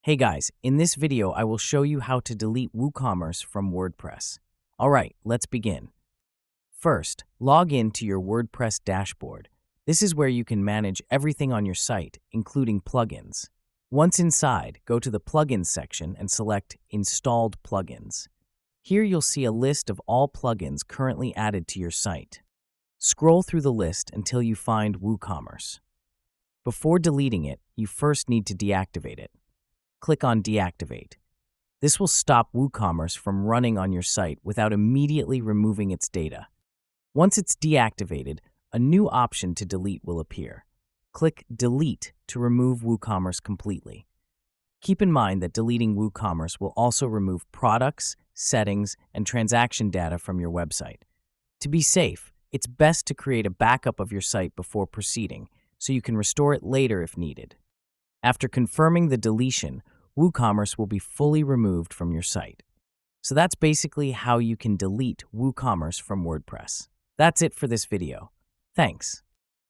Hey guys, in this video I will show you how to delete WooCommerce from WordPress. Alright, let's begin. First, log in to your WordPress dashboard. This is where you can manage everything on your site, including plugins. Once inside, go to the Plugins section and select Installed Plugins. Here you'll see a list of all plugins currently added to your site. Scroll through the list until you find WooCommerce. Before deleting it, you first need to deactivate it. Click on Deactivate. This will stop WooCommerce from running on your site without immediately removing its data. Once it's deactivated, a new option to delete will appear. Click Delete to remove WooCommerce completely. Keep in mind that deleting WooCommerce will also remove products, settings, and transaction data from your website. To be safe, it's best to create a backup of your site before proceeding, so you can restore it later if needed. After confirming the deletion, WooCommerce will be fully removed from your site. So that's basically how you can delete WooCommerce from WordPress. That's it for this video. Thanks.